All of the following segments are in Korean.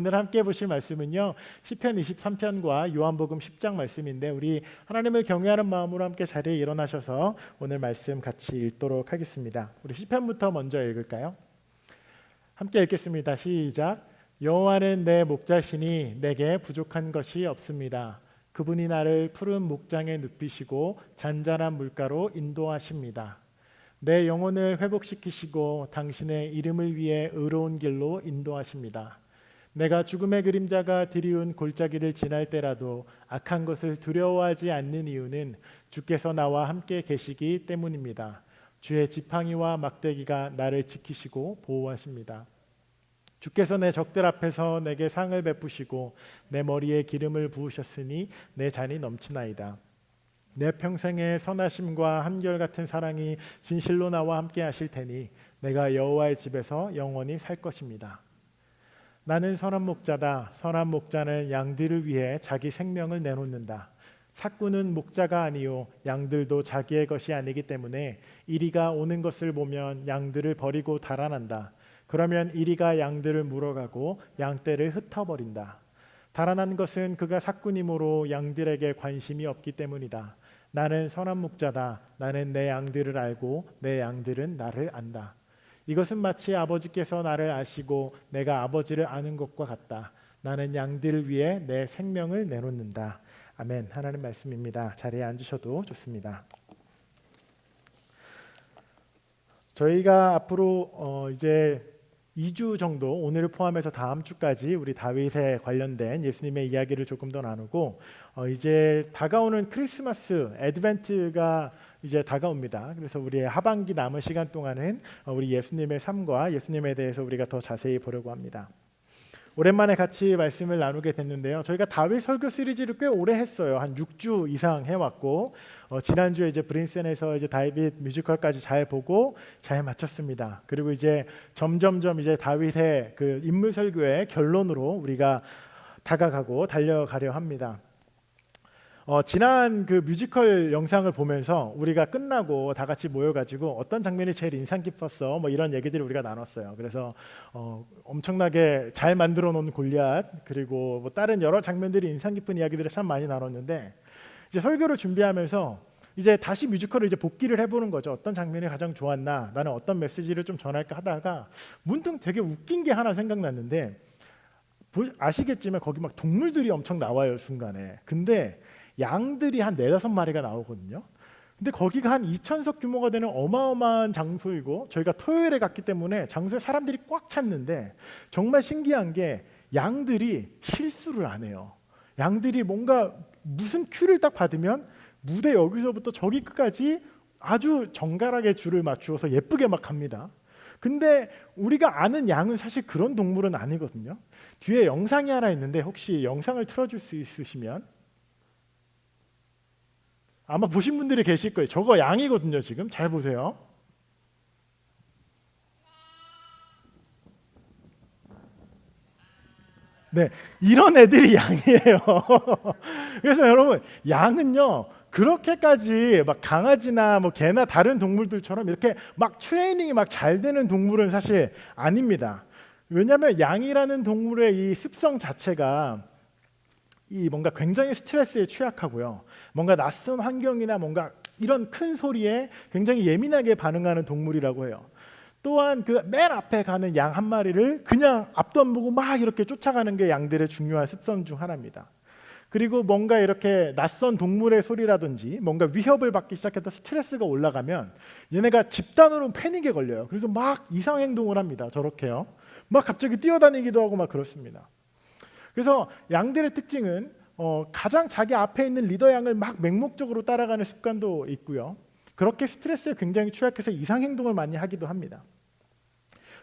오늘 함께 보실 말씀은요, 시편 23편과 요한복음 10장 말씀인데, 우리 하나님을 경외하는 마음으로 함께 자리에 일어나셔서 오늘 말씀 같이 읽도록 하겠습니다. 우리 시편부터 먼저 읽을까요? 함께 읽겠습니다. 시작. 여호와는 내 목자시니 내게 부족한 것이 없습니다. 그분이 나를 푸른 목장에 눕히시고 잔잔한 물가로 인도하십니다. 내 영혼을 회복시키시고 당신의 이름을 위해 의로운 길로 인도하십니다. 내가 죽음의 그림자가 드리운 골짜기를 지날 때라도 악한 것을 두려워하지 않는 이유는 주께서 나와 함께 계시기 때문입니다. 주의 지팡이와 막대기가 나를 지키시고 보호하십니다. 주께서 내 적들 앞에서 내게 상을 베푸시고 내 머리에 기름을 부으셨으니 내 잔이 넘치나이다. 내 평생의 선하심과 한결같은 사랑이 진실로 나와 함께 하실 테니 내가 여호와의 집에서 영원히 살 것입니다. 나는 선한 목자다. 선한 목자는 양들을 위해 자기 생명을 내놓는다. 삭구는 목자가 아니요 양들도 자기의 것이 아니기 때문에 이리가 오는 것을 보면 양들을 버리고 달아난다. 그러면 이리가 양들을 물어가고 양떼를 흩어버린다. 달아난 것은 그가 삭구님으로 양들에게 관심이 없기 때문이다. 나는 선한 목자다. 나는 내 양들을 알고 내 양들은 나를 안다. 이것은 마치 아버지께서 나를 아시고 내가 아버지를 아는 것과 같다. 나는 양들을 위해 내 생명을 내놓는다. 아멘. 하나님 말씀입니다. 자리에 앉으셔도 좋습니다. 저희가 앞으로 이제 2주 정도, 오늘을 포함해서 다음 주까지 우리 다윗에 관련된 예수님의 이야기를 조금 더 나누고, 이제 다가오는 크리스마스 애드벤트가 이제 다가옵니다. 그래서 우리의 하반기 남은 시간 동안은 우리 예수님의 삶과 예수님에 대해서 우리가 더 자세히 보려고 합니다. 오랜만에 같이 말씀을 나누게 됐는데요. 저희가 다윗 설교 시리즈를 꽤 오래 했어요. 한 6주 이상 해왔고, 지난주에 이제 브린센에서 이제 다윗 뮤지컬까지 잘 보고 잘 마쳤습니다. 그리고 이제 점점점 이제 다윗의 그 인물 설교의 결론으로 우리가 다가가고 달려가려 합니다. 지난 그 뮤지컬 영상을 보면서 우리가 끝나고 다 같이 모여가지고 어떤 장면이 제일 인상 깊었어, 뭐 이런 얘기들을 우리가 나눴어요. 그래서 엄청나게 잘 만들어 놓은 골리앗, 그리고 뭐 다른 여러 장면들이 인상 깊은 이야기들을 참 많이 나눴는데, 이제 설교를 준비하면서 이제 다시 뮤지컬을 이제 복기를 해보는 거죠. 어떤 장면이 가장 좋았나, 나는 어떤 메시지를 좀 전할까 하다가 문득 되게 웃긴 게 하나 생각났는데, 아시겠지만 거기 막 동물들이 엄청 나와요, 순간에. 근데 양들이 한 4-5마리가 나오거든요. 근데 거기가 한 2,000석 규모가 되는 어마어마한 장소이고, 저희가 토요일에 갔기 때문에 장소에 사람들이 꽉 찼는데, 정말 신기한 게 양들이 실수를 안 해요. 양들이 뭔가 무슨 큐를 딱 받으면 무대 여기서부터 저기 끝까지 아주 정갈하게 줄을 맞추어서 예쁘게 막 갑니다. 근데 우리가 아는 양은 사실 그런 동물은 아니거든요. 뒤에 영상이 하나 있는데 혹시 영상을 틀어줄 수 있으시면, 아마 보신 분들이 계실 거예요. 저거 양이거든요. 지금 잘 보세요. 네, 이런 애들이 양이에요. 그래서 여러분, 양은요 그렇게까지 막 강아지나 뭐 개나 다른 동물들처럼 이렇게 막 트레이닝이 막 잘 되는 동물은 사실 아닙니다. 왜냐하면 양이라는 동물의 이 습성 자체가 이 뭔가 굉장히 스트레스에 취약하고요. 뭔가 낯선 환경이나 뭔가 이런 큰 소리에 굉장히 예민하게 반응하는 동물이라고 해요. 또한 그 맨 앞에 가는 양 한 마리를 그냥 앞도 안 보고 막 이렇게 쫓아가는 게 양들의 중요한 습성 중 하나입니다. 그리고 뭔가 이렇게 낯선 동물의 소리라든지 뭔가 위협을 받기 시작해서 스트레스가 올라가면 얘네가 집단으로 패닉에 걸려요. 그래서 막 이상 행동을 합니다. 저렇게요. 막 갑자기 뛰어다니기도 하고 막 그렇습니다. 그래서 양들의 특징은 가장 자기 앞에 있는 리더 양을 막 맹목적으로 따라가는 습관도 있고요. 그렇게 스트레스에 굉장히 취약해서 이상 행동을 많이 하기도 합니다.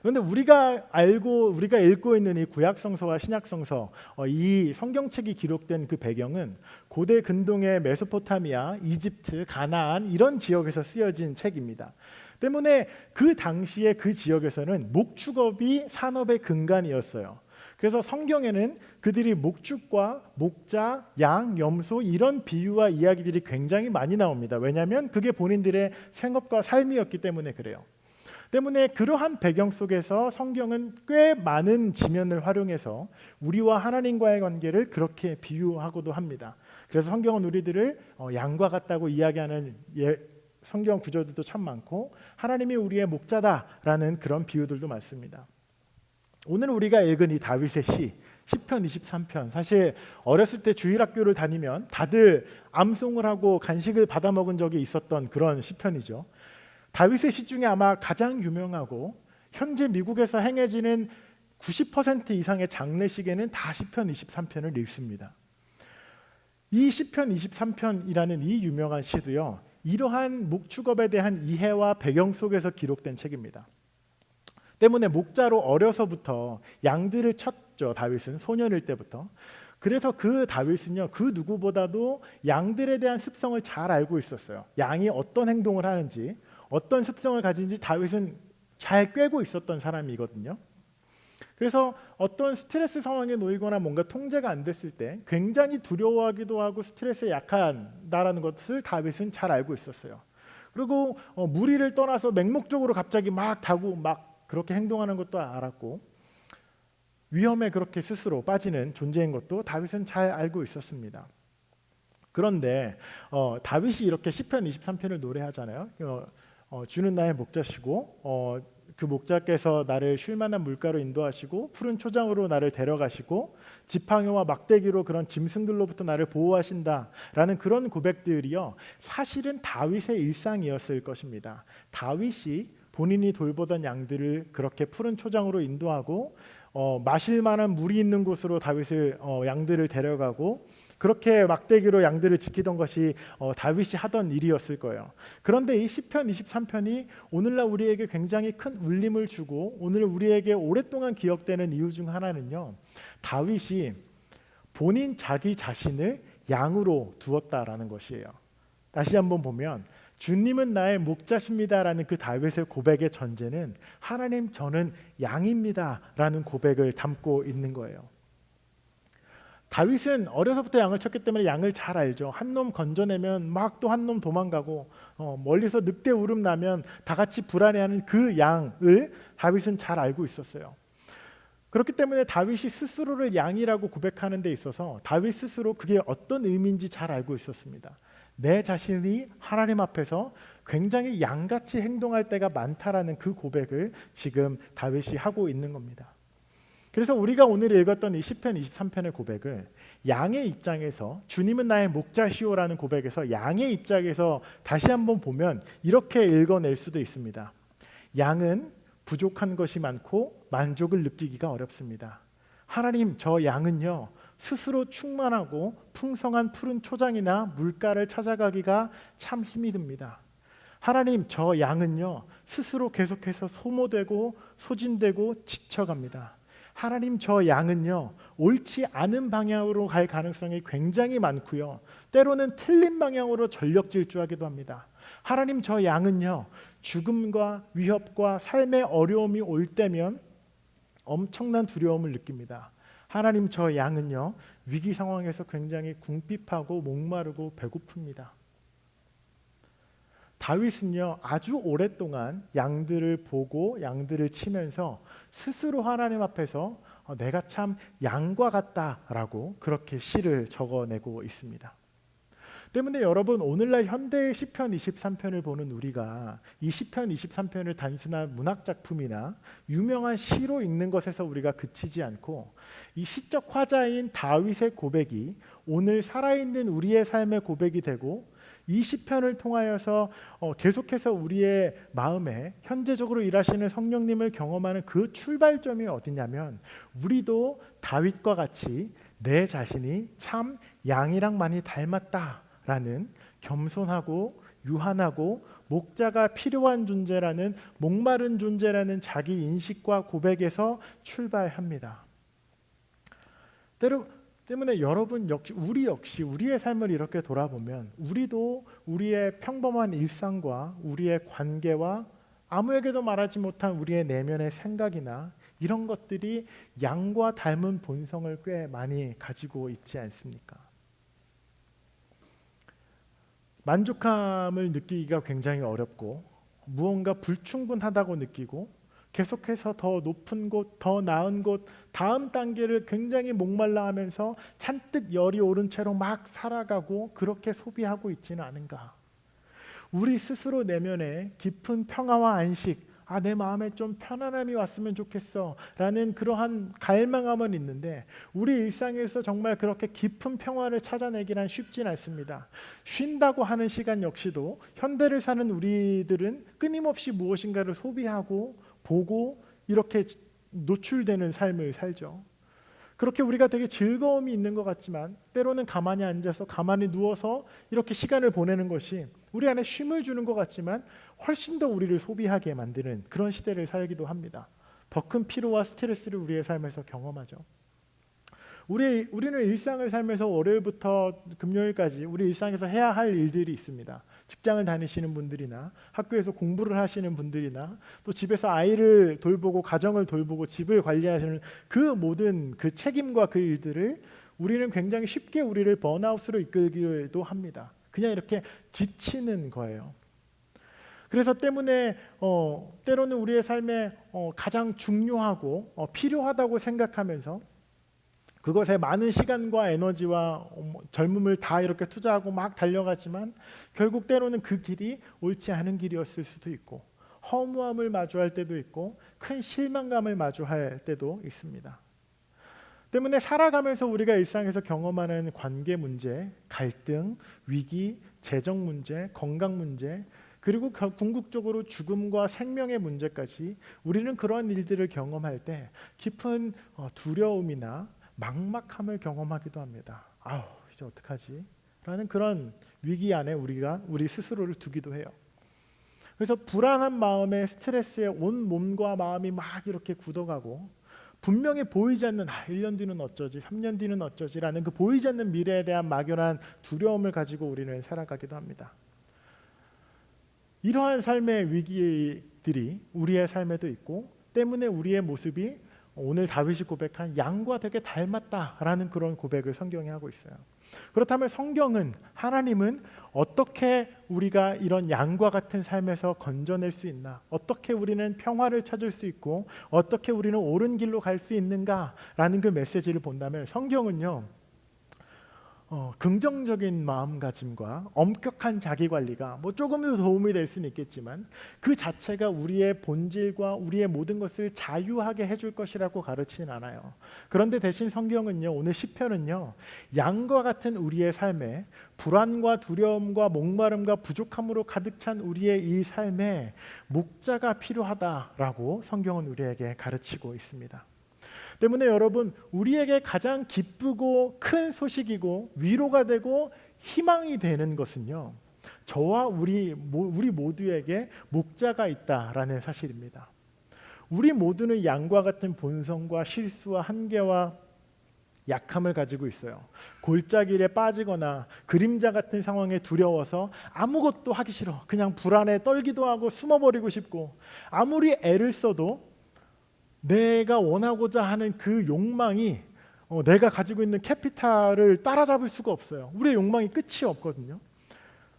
그런데 우리가 읽고 있는 이 구약 성서와 신약 성서, 이 성경책이 기록된 그 배경은 고대 근동의 메소포타미아, 이집트, 가나안 이런 지역에서 쓰여진 책입니다. 때문에 그 당시에 그 지역에서는 목축업이 산업의 근간이었어요. 그래서 성경에는 그들이 목축과 목자, 양, 염소 이런 비유와 이야기들이 굉장히 많이 나옵니다. 왜냐하면 그게 본인들의 생업과 삶이었기 때문에 그래요. 때문에 그러한 배경 속에서 성경은 꽤 많은 지면을 활용해서 우리와 하나님과의 관계를 그렇게 비유하고도 합니다. 그래서 성경은 우리들을 양과 같다고 이야기하는 성경 구절들도 참 많고 하나님이 우리의 목자다라는 그런 비유들도 많습니다. 오늘 우리가 읽은 이 다윗의 시편 23편, 사실 어렸을 때 주일학교를 다니면 다들 암송을 하고 간식을 받아 먹은 적이 있었던 그런 시편이죠. 다윗의 시 중에 아마 가장 유명하고 현재 미국에서 행해지는 90% 이상의 장례식에는 다 시편 23편을 읽습니다. 이 시편 23편이라는 이 유명한 시도요, 이러한 목축업에 대한 이해와 배경 속에서 기록된 책입니다. 때문에 목자로 어려서부터 양들을 쳤죠. 다윗은 소년일 때부터. 그래서 그 다윗은요, 그 누구보다도 양들에 대한 습성을 잘 알고 있었어요. 양이 어떤 행동을 하는지, 어떤 습성을 가진지 다윗은 잘 꿰고 있었던 사람이거든요. 그래서 어떤 스트레스 상황에 놓이거나 뭔가 통제가 안 됐을 때 굉장히 두려워하기도 하고 스트레스에 약하다라는 것을 다윗은 잘 알고 있었어요. 그리고 무리를 떠나서 맹목적으로 갑자기 막 다고 막 그렇게 행동하는 것도 알았고 위험에 그렇게 스스로 빠지는 존재인 것도 다윗은 잘 알고 있었습니다. 그런데 다윗이 이렇게 시편 23편을 노래하잖아요. 주는 나의 목자시고 그 목자께서 나를 쉴만한 물가로 인도하시고 푸른 초장으로 나를 데려가시고 지팡이와 막대기로 그런 짐승들로부터 나를 보호하신다라는 그런 고백들이요, 사실은 다윗의 일상이었을 것입니다. 다윗이 본인이 돌보던 양들을 그렇게 푸른 초장으로 인도하고 마실 만한 물이 있는 곳으로 다윗을 양들을 데려가고 그렇게 막대기로 양들을 지키던 것이 다윗이 하던 일이었을 거예요. 그런데 이 시편 23편이 오늘날 우리에게 굉장히 큰 울림을 주고 오늘 우리에게 오랫동안 기억되는 이유 중 하나는요, 다윗이 본인 자기 자신을 양으로 두었다라는 것이에요. 다시 한번 보면 주님은 나의 목자십니다라는 그 다윗의 고백의 전제는 하나님 저는 양입니다라는 고백을 담고 있는 거예요. 다윗은 어려서부터 양을 쳤기 때문에 양을 잘 알죠. 한 놈 건져내면 막 또 한 놈 도망가고 멀리서 늑대 울음 나면 다 같이 불안해하는 그 양을 다윗은 잘 알고 있었어요. 그렇기 때문에 다윗이 스스로를 양이라고 고백하는 데 있어서 다윗 스스로 그게 어떤 의미인지 잘 알고 있었습니다. 내 자신이 하나님 앞에서 굉장히 양같이 행동할 때가 많다라는 그 고백을 지금 다윗이 하고 있는 겁니다. 그래서 우리가 오늘 읽었던 이 시편 23편의 고백을 양의 입장에서 주님은 나의 목자시오라는 고백에서 양의 입장에서 다시 한번 보면 이렇게 읽어낼 수도 있습니다. 양은 부족한 것이 많고 만족을 느끼기가 어렵습니다. 하나님 저 양은요 스스로 충만하고 풍성한 푸른 초장이나 물가를 찾아가기가 참 힘이 듭니다. 하나님 저 양은요 스스로 계속해서 소모되고 소진되고 지쳐갑니다. 하나님 저 양은요 옳지 않은 방향으로 갈 가능성이 굉장히 많고요, 때로는 틀린 방향으로 전력 질주하기도 합니다. 하나님 저 양은요 죽음과 위협과 삶의 어려움이 올 때면 엄청난 두려움을 느낍니다. 하나님 저 양은요 위기 상황에서 굉장히 궁핍하고 목마르고 배고픕니다. 다윗은요 아주 오랫동안 양들을 보고 양들을 치면서 스스로 하나님 앞에서 내가 참 양과 같다라고 그렇게 시를 적어내고 있습니다. 때문에 여러분 오늘날 현대의 시편 23편을 보는 우리가 이 시편 23편을 단순한 문학 작품이나 유명한 시로 읽는 것에서 우리가 그치지 않고 이 시적 화자인 다윗의 고백이 오늘 살아있는 우리의 삶의 고백이 되고 이 시편을 통하여서 계속해서 우리의 마음에 현재적으로 일하시는 성령님을 경험하는 그 출발점이 어디냐면 우리도 다윗과 같이 내 자신이 참 양이랑 많이 닮았다라는 겸손하고 유한하고 목자가 필요한 존재라는 목마른 존재라는 자기 인식과 고백에서 출발합니다. 때문에 여러분 역시 우리 역시 우리의 삶을 이렇게 돌아보면 우리도 우리의 평범한 일상과 우리의 관계와 아무에게도 말하지 못한 우리의 내면의 생각이나 이런 것들이 양과 닮은 본성을 꽤 많이 가지고 있지 않습니까? 만족함을 느끼기가 굉장히 어렵고 무언가 불충분하다고 느끼고 계속해서 더 높은 곳, 더 나은 곳, 다음 단계를 굉장히 목말라 하면서 잔뜩 열이 오른 채로 막 살아가고 그렇게 소비하고 있지는 않은가. 우리 스스로 내면에 깊은 평화와 안식, 내 마음에 좀 편안함이 왔으면 좋겠어 라는 그러한 갈망함은 있는데 우리 일상에서 정말 그렇게 깊은 평화를 찾아내기란 쉽진 않습니다. 쉰다고 하는 시간 역시도 현대를 사는 우리들은 끊임없이 무엇인가를 소비하고 보고 이렇게 노출되는 삶을 살죠. 그렇게 우리가 되게 즐거움이 있는 것 같지만 때로는 가만히 앉아서 가만히 누워서 이렇게 시간을 보내는 것이 우리 안에 쉼을 주는 것 같지만 훨씬 더 우리를 소비하게 만드는 그런 시대를 살기도 합니다. 더 큰 피로와 스트레스를 우리의 삶에서 경험하죠. 우리는 일상을 살면서 월요일부터 금요일까지 우리 일상에서 해야 할 일들이 있습니다. 직장을 다니시는 분들이나 학교에서 공부를 하시는 분들이나 또 집에서 아이를 돌보고 가정을 돌보고 집을 관리하시는 그 모든 그 책임과 그 일들을 우리는 굉장히 쉽게 우리를 번아웃으로 이끌기도 합니다. 그냥 이렇게 지치는 거예요. 그래서 때문에 때로는 우리의 삶에 가장 중요하고 필요하다고 생각하면서 그것에 많은 시간과 에너지와 젊음을 다 이렇게 투자하고 막 달려가지만 결국 때로는 그 길이 옳지 않은 길이었을 수도 있고 허무함을 마주할 때도 있고 큰 실망감을 마주할 때도 있습니다. 때문에 살아가면서 우리가 일상에서 경험하는 관계 문제, 갈등, 위기, 재정 문제, 건강 문제 그리고 궁극적으로 죽음과 생명의 문제까지 우리는 그런 일들을 경험할 때 깊은 두려움이나 막막함을 경험하기도 합니다. 이제 어떡하지? 라는 그런 위기 안에 우리 스스로를 두기도 해요. 그래서 불안한 마음에 스트레스에 온 몸과 마음이 막 이렇게 굳어가고 분명히 보이지 않는 1년 뒤는 어쩌지, 3년 뒤는 어쩌지라는 그 보이지 않는 미래에 대한 막연한 두려움을 가지고 우리는 살아가기도 합니다. 이러한 삶의 위기들이 우리의 삶에도 있고 때문에 우리의 모습이 오늘 다윗이 고백한 양과 되게 닮았다라는 그런 고백을 성경이 하고 있어요. 그렇다면 성경은 하나님은 어떻게 우리가 이런 양과 같은 삶에서 건져낼 수 있나? 어떻게 우리는 평화를 찾을 수 있고 어떻게 우리는 옳은 길로 갈 수 있는가라는 그 메시지를 본다면 성경은요. 긍정적인 마음가짐과 엄격한 자기관리가 조금은 도움이 될 수는 있겠지만 그 자체가 우리의 본질과 우리의 모든 것을 자유하게 해줄 것이라고 가르치진 않아요. 그런데 대신 성경은요, 오늘 시편은요, 양과 같은 우리의 삶에 불안과 두려움과 목마름과 부족함으로 가득 찬 우리의 이 삶에 목자가 필요하다라고 성경은 우리에게 가르치고 있습니다. 때문에 여러분, 우리에게 가장 기쁘고 큰 소식이고 위로가 되고 희망이 되는 것은요, 저와 우리 모두에게 목자가 있다라는 사실입니다. 우리 모두는 양과 같은 본성과 실수와 한계와 약함을 가지고 있어요. 골짜기에 빠지거나 그림자 같은 상황에 두려워서 아무것도 하기 싫어. 그냥 불안에 떨기도 하고 숨어버리고 싶고 아무리 애를 써도 내가 원하고자 하는 그 욕망이 내가 가지고 있는 캐피탈을 따라잡을 수가 없어요. 우리의 욕망이 끝이 없거든요.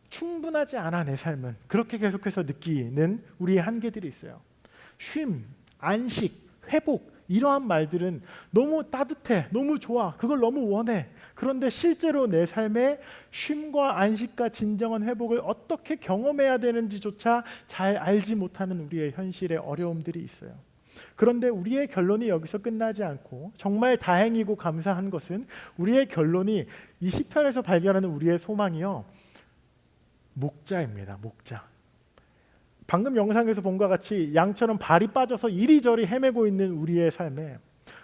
충분하지 않아 내 삶은. 그렇게 계속해서 느끼는 우리의 한계들이 있어요. 쉼, 안식, 회복 이러한 말들은 너무 따뜻해, 너무 좋아, 그걸 너무 원해. 그런데 실제로 내 삶의 쉼과 안식과 진정한 회복을 어떻게 경험해야 되는지조차 잘 알지 못하는 우리의 현실의 어려움들이 있어요. 그런데 우리의 결론이 여기서 끝나지 않고 정말 다행이고 감사한 것은 우리의 결론이 이 시편에서 발견하는 우리의 소망이요, 목자입니다. 목자. 방금 영상에서 본 것과 같이 양처럼 발이 빠져서 이리저리 헤매고 있는 우리의 삶에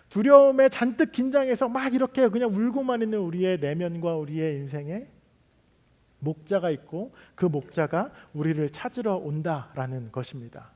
두려움에 잔뜩 긴장해서 막 이렇게 그냥 울고만 있는 우리의 내면과 우리의 인생에 목자가 있고 그 목자가 우리를 찾으러 온다라는 것입니다.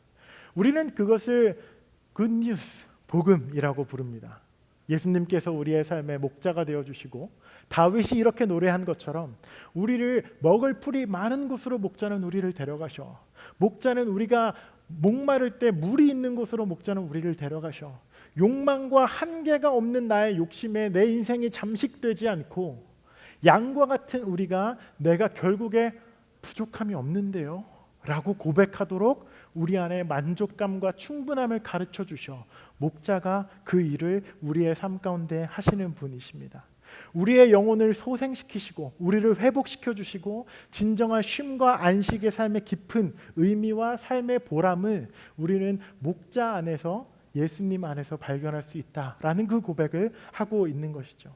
우리는 그것을 굿뉴스, 복음이라고 부릅니다. 예수님께서 우리의 삶의 목자가 되어주시고 다윗이 이렇게 노래한 것처럼 우리를 먹을 풀이 많은 곳으로 목자는 우리를 데려가셔. 목자는 우리가 목마를 때 물이 있는 곳으로 목자는 우리를 데려가셔. 욕망과 한계가 없는 나의 욕심에 내 인생이 잠식되지 않고 양과 같은 우리가 내가 결국에 부족함이 없는데요 라고 고백하도록 우리 안에 만족감과 충분함을 가르쳐 주셔 목자가 그 일을 우리의 삶 가운데 하시는 분이십니다. 우리의 영혼을 소생시키시고 우리를 회복시켜 주시고 진정한 쉼과 안식의 삶의 깊은 의미와 삶의 보람을 우리는 목자 안에서, 예수님 안에서 발견할 수 있다라는 그 고백을 하고 있는 것이죠.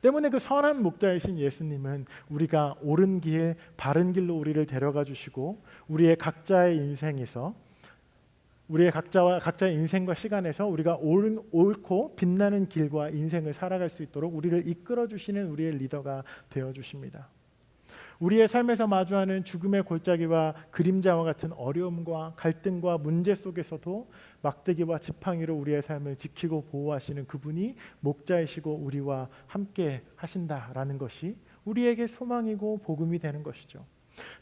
때문에 그 선한 목자이신 예수님은 우리가 옳은 길, 바른 길로 우리를 데려가 주시고 우리의 각자의 인생에서, 우리의 각자의 인생과 시간에서 우리가 옳고 빛나는 길과 인생을 살아갈 수 있도록 우리를 이끌어 주시는 우리의 리더가 되어 주십니다. 우리의 삶에서 마주하는 죽음의 골짜기와 그림자와 같은 어려움과 갈등과 문제 속에서도 막대기와 지팡이로 우리의 삶을 지키고 보호하시는 그분이 목자이시고 우리와 함께 하신다라는 것이 우리에게 소망이고 복음이 되는 것이죠.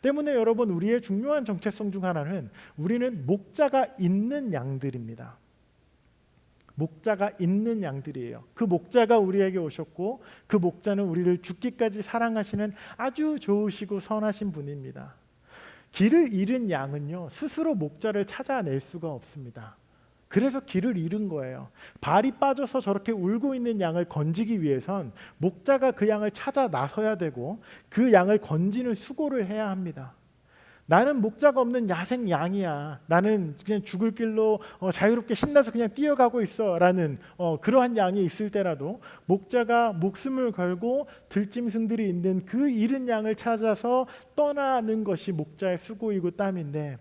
때문에 여러분, 우리의 중요한 정체성 중 하나는 우리는 목자가 있는 양들입니다. 목자가 있는 양들이에요. 그 목자가 우리에게 오셨고 그 목자는 우리를 죽기까지 사랑하시는 아주 좋으시고 선하신 분입니다. 길을 잃은 양은요, 스스로 목자를 찾아낼 수가 없습니다. 그래서 길을 잃은 거예요. 발이 빠져서 저렇게 울고 있는 양을 건지기 위해선 목자가 그 양을 찾아 나서야 되고 그 양을 건지는 수고를 해야 합니다. 나는 목자가 없는 야생 양이야. 나는 그냥 죽을 길로 자유롭게 신나서 그냥 뛰어가고 있어 라는 그러한 양이 있을 때라도 목자가 목숨을 걸고 들짐승들이 있는 그 잃은 양을 찾아서 떠나는 것이 목자의 수고이고 땀인데,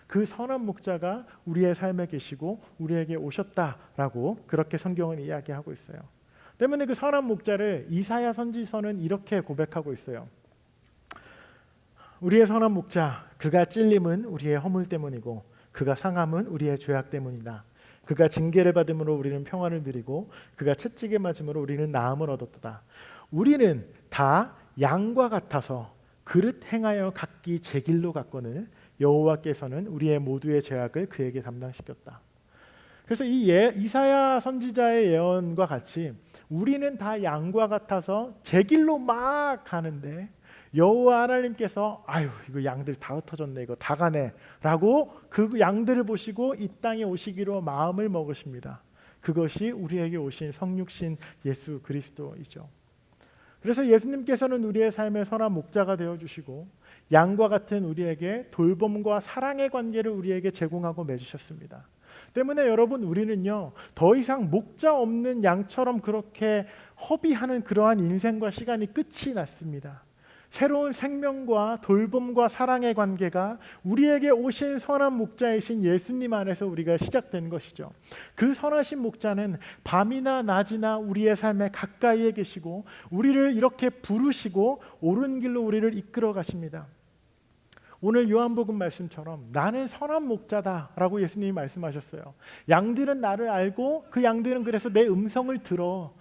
그 선한 목자가 우리의 삶에 계시고 우리에게 오셨다라고 그렇게 성경은 이야기하고 있어요. 때문에 그 선한 목자를 이사야 선지서는 이렇게 고백하고 있어요. 우리의 선한 목자, 그가 찔림은 우리의 허물 때문이고 그가 상함은 우리의 죄악 때문이다. 그가 징계를 받음으로 우리는 평안을 누리고 그가 채찍에 맞음으로 우리는 나음을 얻었다. 우리는 다 양과 같아서 그릇 행하여 각기 제 길로 갔거늘 여호와께서는 우리의 모두의 죄악을 그에게 담당시켰다. 그래서 이 이사야 선지자의 예언과 같이 우리는 다 양과 같아서 제 길로 막 가는데 여호와 하나님께서 아유, 이거 양들 다 흩어졌네, 이거 다 가네 라고 그 양들을 보시고 이 땅에 오시기로 마음을 먹으십니다. 그것이 우리에게 오신 성육신 예수 그리스도이죠. 그래서 예수님께서는 우리의 삶의 선한 목자가 되어주시고 양과 같은 우리에게 돌봄과 사랑의 관계를 우리에게 제공하고 맺으셨습니다. 때문에 여러분, 우리는요 더 이상 목자 없는 양처럼 그렇게 허비하는 그러한 인생과 시간이 끝이 났습니다. 새로운 생명과 돌봄과 사랑의 관계가 우리에게 오신 선한 목자이신 예수님 안에서 우리가 시작된 것이죠. 그 선하신 목자는 밤이나 낮이나 우리의 삶에 가까이에 계시고 우리를 이렇게 부르시고 옳은 길로 우리를 이끌어 가십니다. 오늘 요한복음 말씀처럼 나는 선한 목자다라고 예수님이 말씀하셨어요. 양들은 나를 알고 그 양들은 그래서 내 음성을 들어.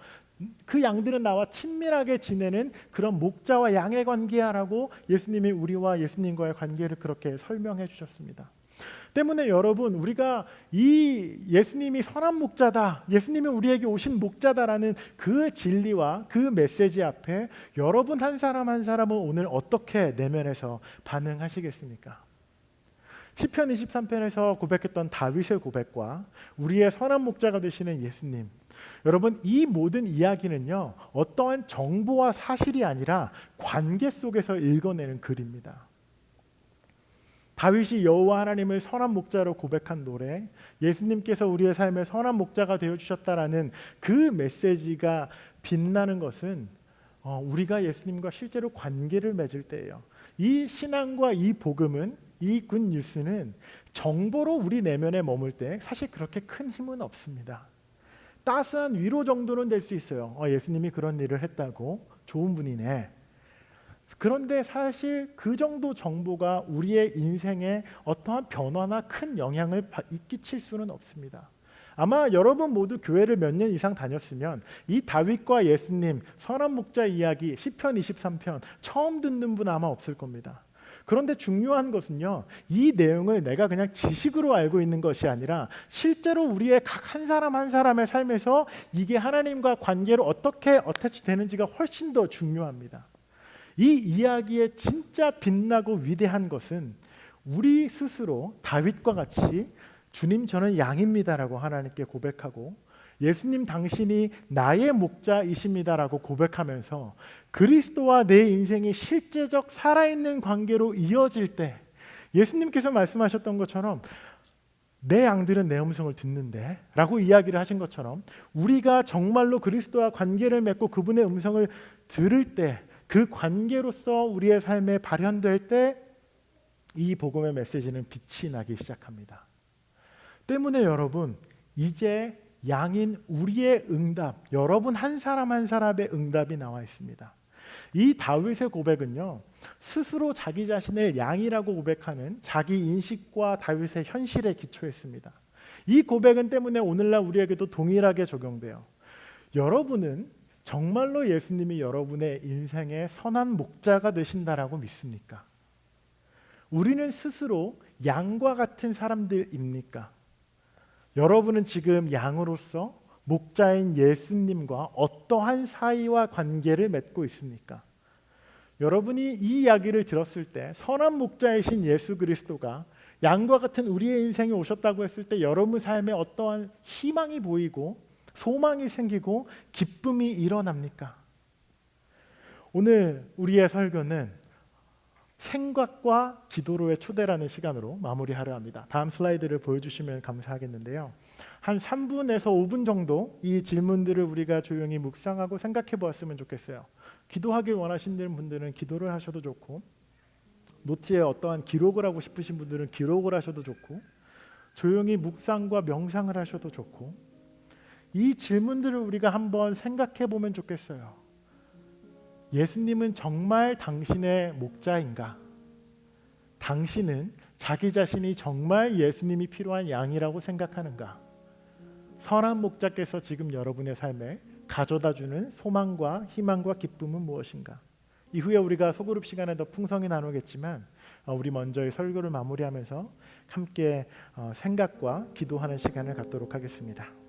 그 양들은 나와 친밀하게 지내는 그런 목자와 양의 관계야라고 예수님이 우리와 예수님과의 관계를 그렇게 설명해 주셨습니다. 때문에 여러분, 우리가 이 예수님이 선한 목자다, 예수님이 우리에게 오신 목자다라는 그 진리와 그 메시지 앞에 여러분 한 사람 한 사람은 오늘 어떻게 내면에서 반응하시겠습니까? 시편 23편에서 고백했던 다윗의 고백과 우리의 선한 목자가 되시는 예수님, 여러분, 이 모든 이야기는요 어떠한 정보와 사실이 아니라 관계 속에서 읽어내는 글입니다. 다윗이 여호와 하나님을 선한 목자로 고백한 노래, 예수님께서 우리의 삶에 선한 목자가 되어주셨다라는 그 메시지가 빛나는 것은 우리가 예수님과 실제로 관계를 맺을 때예요. 이 신앙과 이 복음은, 이 굿뉴스는 정보로 우리 내면에 머물 때 사실 그렇게 큰 힘은 없습니다. 따스한 위로 정도는 될 수 있어요. 예수님이 그런 일을 했다고, 좋은 분이네. 그런데 사실 그 정도 정보가 우리의 인생에 어떠한 변화나 큰 영향을 끼칠 수는 없습니다. 아마 여러분 모두 교회를 몇 년 이상 다녔으면 이 다윗과 예수님, 선한 목자 이야기, 시편 23편 처음 듣는 분 아마 없을 겁니다. 그런데 중요한 것은요, 이 내용을 내가 그냥 지식으로 알고 있는 것이 아니라 실제로 우리의 각 한 사람 한 사람의 삶에서 이게 하나님과 관계로 어떻게 어태치 되는지가 훨씬 더 중요합니다. 이 이야기의 진짜 빛나고 위대한 것은 우리 스스로 다윗과 같이 주님 저는 양입니다라고 하나님께 고백하고 예수님 당신이 나의 목자이십니다라고 고백하면서 그리스도와 내 인생이 실제적 살아있는 관계로 이어질 때 예수님께서 말씀하셨던 것처럼 내 양들은 내 음성을 듣는데 라고 이야기를 하신 것처럼 우리가 정말로 그리스도와 관계를 맺고 그분의 음성을 들을 때 그 관계로서 우리의 삶에 발현될 때 이 복음의 메시지는 빛이 나기 시작합니다. 때문에 여러분 이제 양인 우리의 응답, 여러분 한 사람 한 사람의 응답이 나와 있습니다. 이 다윗의 고백은요, 스스로 자기 자신을 양이라고 고백하는 자기 인식과 다윗의 현실에 기초했습니다. 이 고백은 때문에 오늘날 우리에게도 동일하게 적용돼요. 여러분은 정말로 예수님이 여러분의 인생의 선한 목자가 되신다라고 믿습니까? 우리는 스스로 양과 같은 사람들입니까? 여러분은 지금 양으로서 목자인 예수님과 어떠한 사이와 관계를 맺고 있습니까? 여러분이 이 이야기를 들었을 때 선한 목자이신 예수 그리스도가 양과 같은 우리의 인생에 오셨다고 했을 때 여러분 삶에 어떠한 희망이 보이고 소망이 생기고 기쁨이 일어납니까? 오늘 우리의 설교는 생각과 기도로의 초대라는 시간으로 마무리하려 합니다. 다음 슬라이드를 보여주시면 감사하겠는데요. 한 3분에서 5분 정도 이 질문들을 우리가 조용히 묵상하고 생각해 보았으면 좋겠어요. 기도하길 원하시는 분들은 기도를 하셔도 좋고 노트에 어떠한 기록을 하고 싶으신 분들은 기록을 하셔도 좋고 조용히 묵상과 명상을 하셔도 좋고 이 질문들을 우리가 한번 생각해 보면 좋겠어요. 예수님은 정말 당신의 목자인가? 당신은 자기 자신이 정말 예수님이 필요한 양이라고 생각하는가? 선한 목자께서 지금 여러분의 삶에 가져다주는 소망과 희망과 기쁨은 무엇인가? 이후에 우리가 소그룹 시간에 더 풍성히 나누겠지만 우리 먼저 이 설교를 마무리하면서 함께 생각과 기도하는 시간을 갖도록 하겠습니다.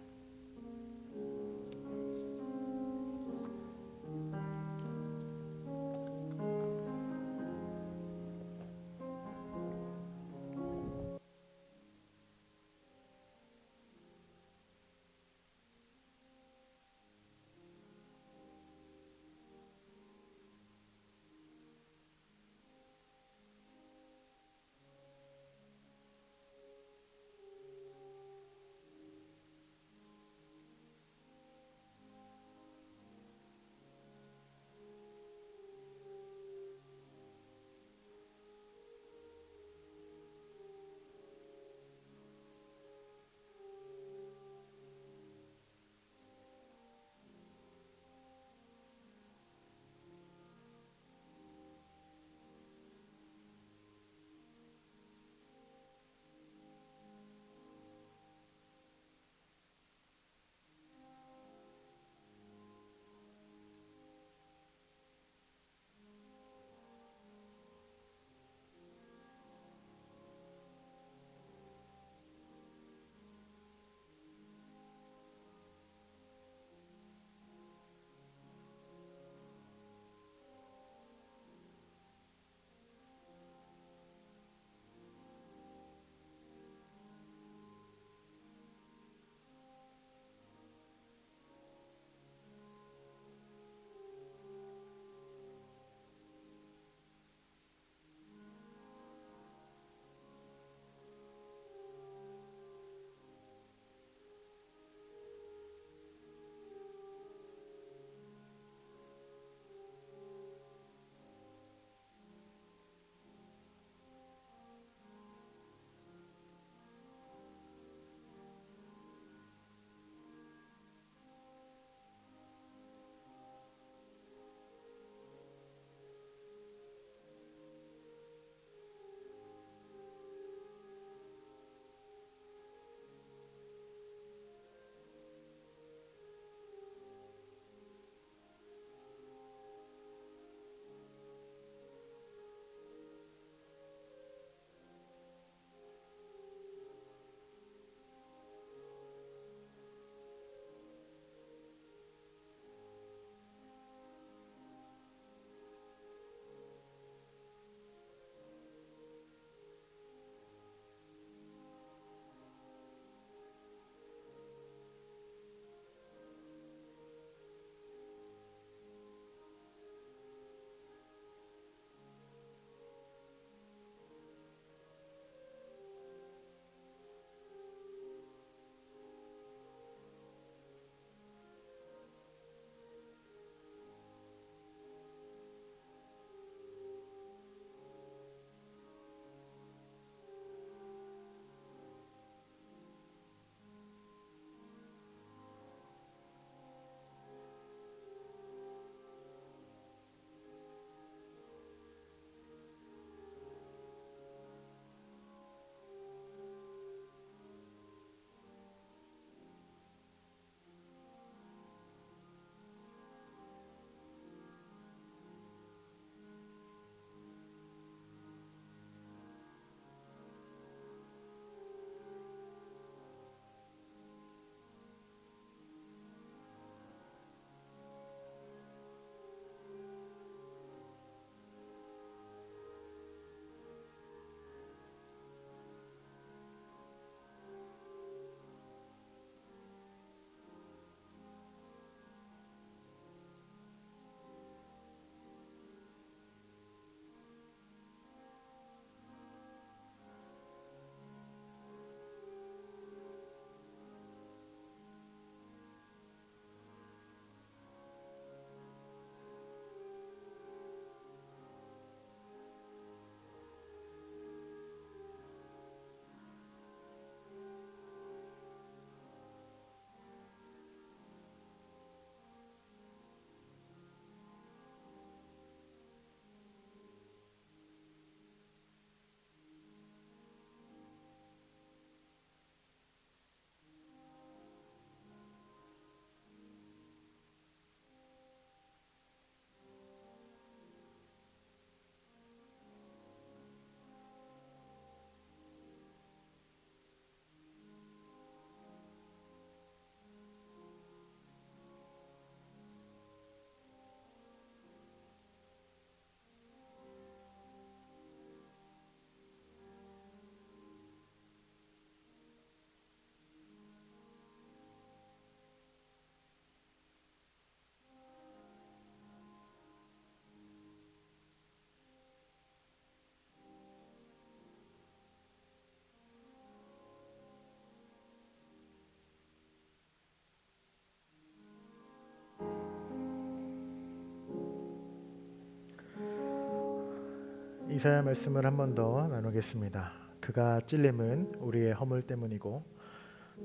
이사야 말씀을 한 번 더 나누겠습니다. 그가 찔림은 우리의 허물 때문이고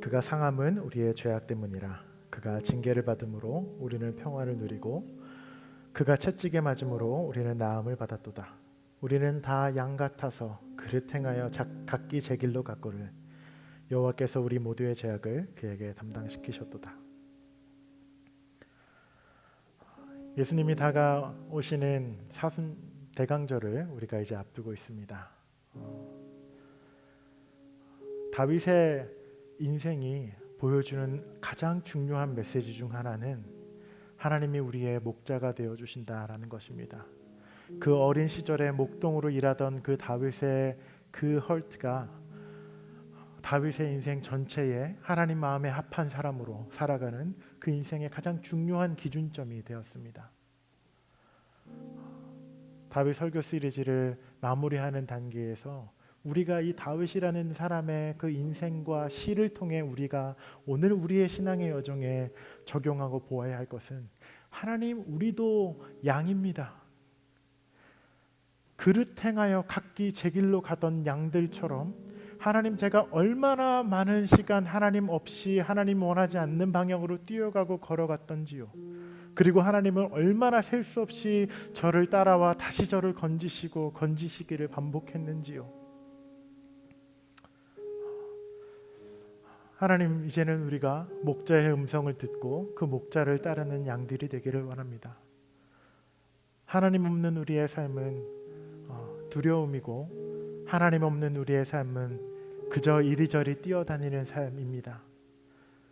그가 상함은 우리의 죄악 때문이라. 그가 징계를 받음으로 우리는 평화를 누리고 그가 채찍에 맞음으로 우리는 나음을 받았도다. 우리는 다 양 같아서 그릇 행하여 각기 제 길로 갔거늘 여호와께서 우리 모두의 죄악을 그에게 담당시키셨도다. 예수님이 다가오시는 사순 대강절을 우리가 이제 앞두고 있습니다. 다윗의 인생이 보여주는 가장 중요한 메시지 중 하나는 하나님이 우리의 목자가 되어 주신다라는 것입니다. 그 어린 시절에 목동으로 일하던 그 다윗의 그 헐트가 다윗의 인생 전체에 하나님 마음에 합한 사람으로 살아가는 그 인생의 가장 중요한 기준점이 되었습니다. 다윗 설교 시리즈를 마무리하는 단계에서 우리가 이 다윗이라는 사람의 그 인생과 시를 통해 우리가 오늘 우리의 신앙의 여정에 적용하고 보아야 할 것은 하나님 우리도 양입니다. 그릇 행하여 각기 제 길로 가던 양들처럼 하나님 제가 얼마나 많은 시간 하나님 없이 하나님 원하지 않는 방향으로 뛰어가고 걸어갔던지요. 그리고 하나님은 얼마나 셀 수 없이 저를 따라와 다시 저를 건지시고 건지시기를 반복했는지요. 하나님 이제는 우리가 목자의 음성을 듣고 그 목자를 따르는 양들이 되기를 원합니다. 하나님 없는 우리의 삶은 두려움이고 하나님 없는 우리의 삶은 그저 이리저리 뛰어다니는 삶입니다.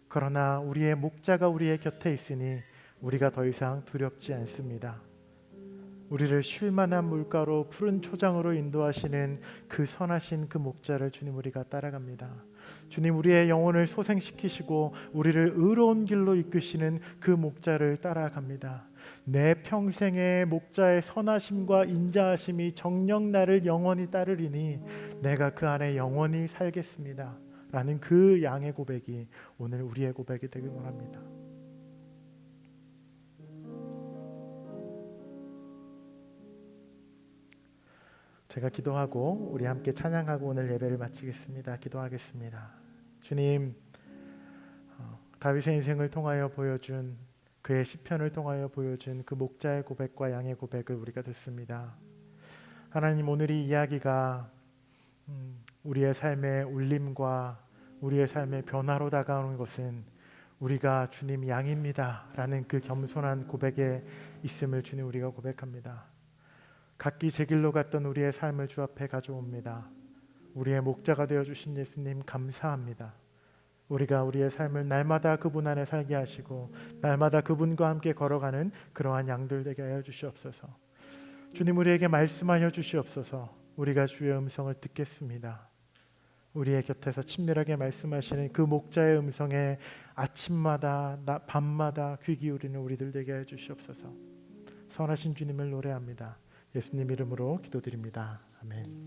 그러나 우리의 목자가 우리의 곁에 있으니 우리가 더 이상 두렵지 않습니다. 우리를 쉴만한 물가로 푸른 초장으로 인도하시는 그 선하신 그 목자를 주님 우리가 따라갑니다. 주님 우리의 영혼을 소생시키시고 우리를 의로운 길로 이끄시는 그 목자를 따라갑니다. 내 평생의 목자의 선하심과 인자하심이 정녕 나를 영원히 따르리니 내가 그 안에 영원히 살겠습니다 라는 그 양의 고백이 오늘 우리의 고백이 되길 원합니다. 제가 기도하고 우리 함께 찬양하고 오늘 예배를 마치겠습니다. 기도하겠습니다. 주님, 다윗의 인생을 통하여 보여준 그의 시편을 통하여 보여준 그 목자의 고백과 양의 고백을 우리가 듣습니다. 하나님 오늘 이 이야기가 우리의 삶의 울림과 우리의 삶의 변화로 다가오는 것은 우리가 주님 양입니다 라는 그 겸손한 고백에 있음을 주님 우리가 고백합니다. 각기 제 길로 갔던 우리의 삶을 주 앞에 가져옵니다. 우리의 목자가 되어주신 예수님 감사합니다. 우리가 우리의 삶을 날마다 그분 안에 살게 하시고 날마다 그분과 함께 걸어가는 그러한 양들 되게 하여 주시옵소서. 주님 우리에게 말씀하여 주시옵소서. 우리가 주의 음성을 듣겠습니다. 우리의 곁에서 친밀하게 말씀하시는 그 목자의 음성에 아침마다 밤마다 귀 기울이는 우리들 되게 하여 주시옵소서. 선하신 주님을 노래합니다. 예수님 이름으로 기도드립니다. 아멘.